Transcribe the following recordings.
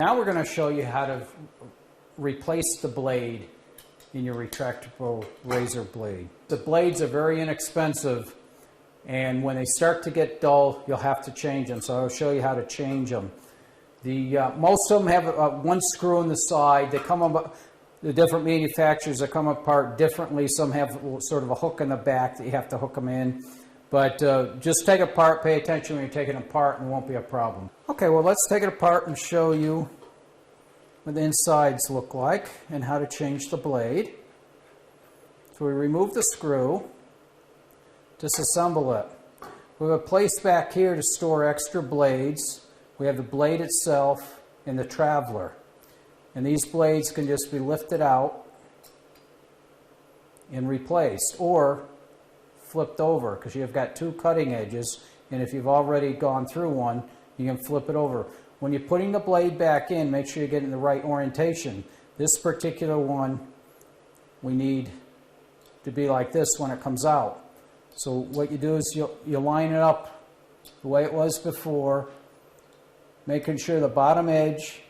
Now we're going to show you how to replace the blade in your retractable razor blade. The blades are very inexpensive, and when they start to get dull, you'll have to change them. So I'll show you how to change them. Most of them have one screw in the side. They come up, the different manufacturers, that come apart differently. Some have sort of a hook in the back that you have to hook them in. But just take it apart, pay attention when you're taking it apart, and it won't be a problem. Okay, well, let's take it apart and show you what the insides look like and how to change the blade. So we remove the screw, disassemble it. We have a place back here to store extra blades. We have the blade itself and the traveler. And these blades can just be lifted out and replaced, or flipped over, because you've got two cutting edges, and if you've already gone through one, you can flip it over. When you're putting the blade back in, make sure you're getting the right orientation. This particular one, we need to be like this when it comes out. So what you do is you line it up the way it was before, making sure the bottom edge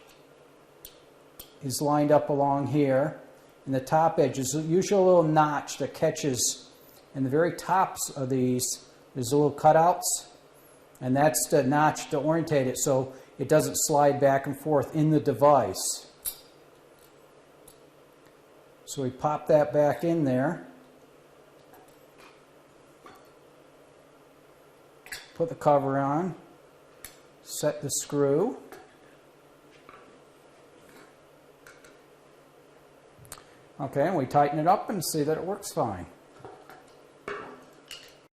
is lined up along here, and the top edge is usually a little notch that catches. In the very tops of these, there's little cutouts, and that's the notch to orientate it so it doesn't slide back and forth in the device. So we pop that back in there, put the cover on, set the screw, okay, and we tighten it up and see that it works fine.